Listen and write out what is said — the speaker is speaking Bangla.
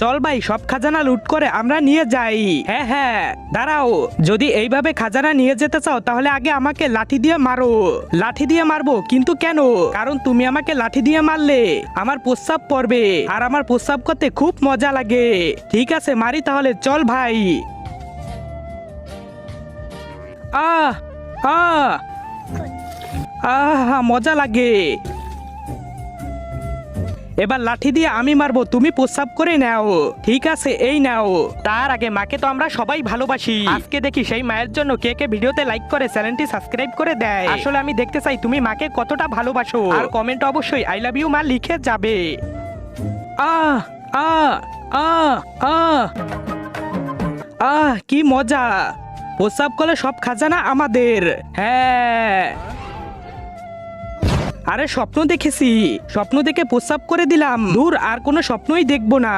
চল ভাই সব খাজানা লুট করে আমরা নিয়ে যাই। হ্যাঁ হ্যাঁ দাঁড়াও, যদি এইভাবে খাজানা নিয়ে যেতে চাও তাহলে আগে আমাকে লাঠি দিয়ে মারো। লাঠি দিয়ে মারবো কিন্তু কেন? কারণ তুমি আমাকে লাঠি দিয়ে মারলে আমার প্রস্রাব পড়বে, আর আমার প্রস্রাব করতে খুব মজা লাগে। ঠিক আছে মারি তাহলে, চল ভাই। আহ আহ আহ মজা লাগে। এবার লাঠি দিয়ে আমি মারবো, তুমি প্রস্রাব করে নাও। ঠিক আছে এই নাও। তার আগে মাকে তো আমরা সবাই ভালোবাসি, আজকে দেখি সেই মায়ের জন্য কে কে ভিডিওতে লাইক করে চ্যানেলটি সাবস্ক্রাইব করে দেয়। আসলে আমি দেখতে চাই তুমি মাকে কতটা ভালোবাসো, আর কমেন্ট অবশ্যই আই লাভ ইউ মা লিখে যাবে। আহ আহ আহ আহ আহ কি মজা! প্রস্রাব করলে সব খাজানা আমাদের। হ্যাঁ, আরে স্বপ্ন দেখেছি, স্বপ্ন দেখে প্রস্রাব করে দিলাম। দূর, আর কোনো স্বপ্নই দেখবো না।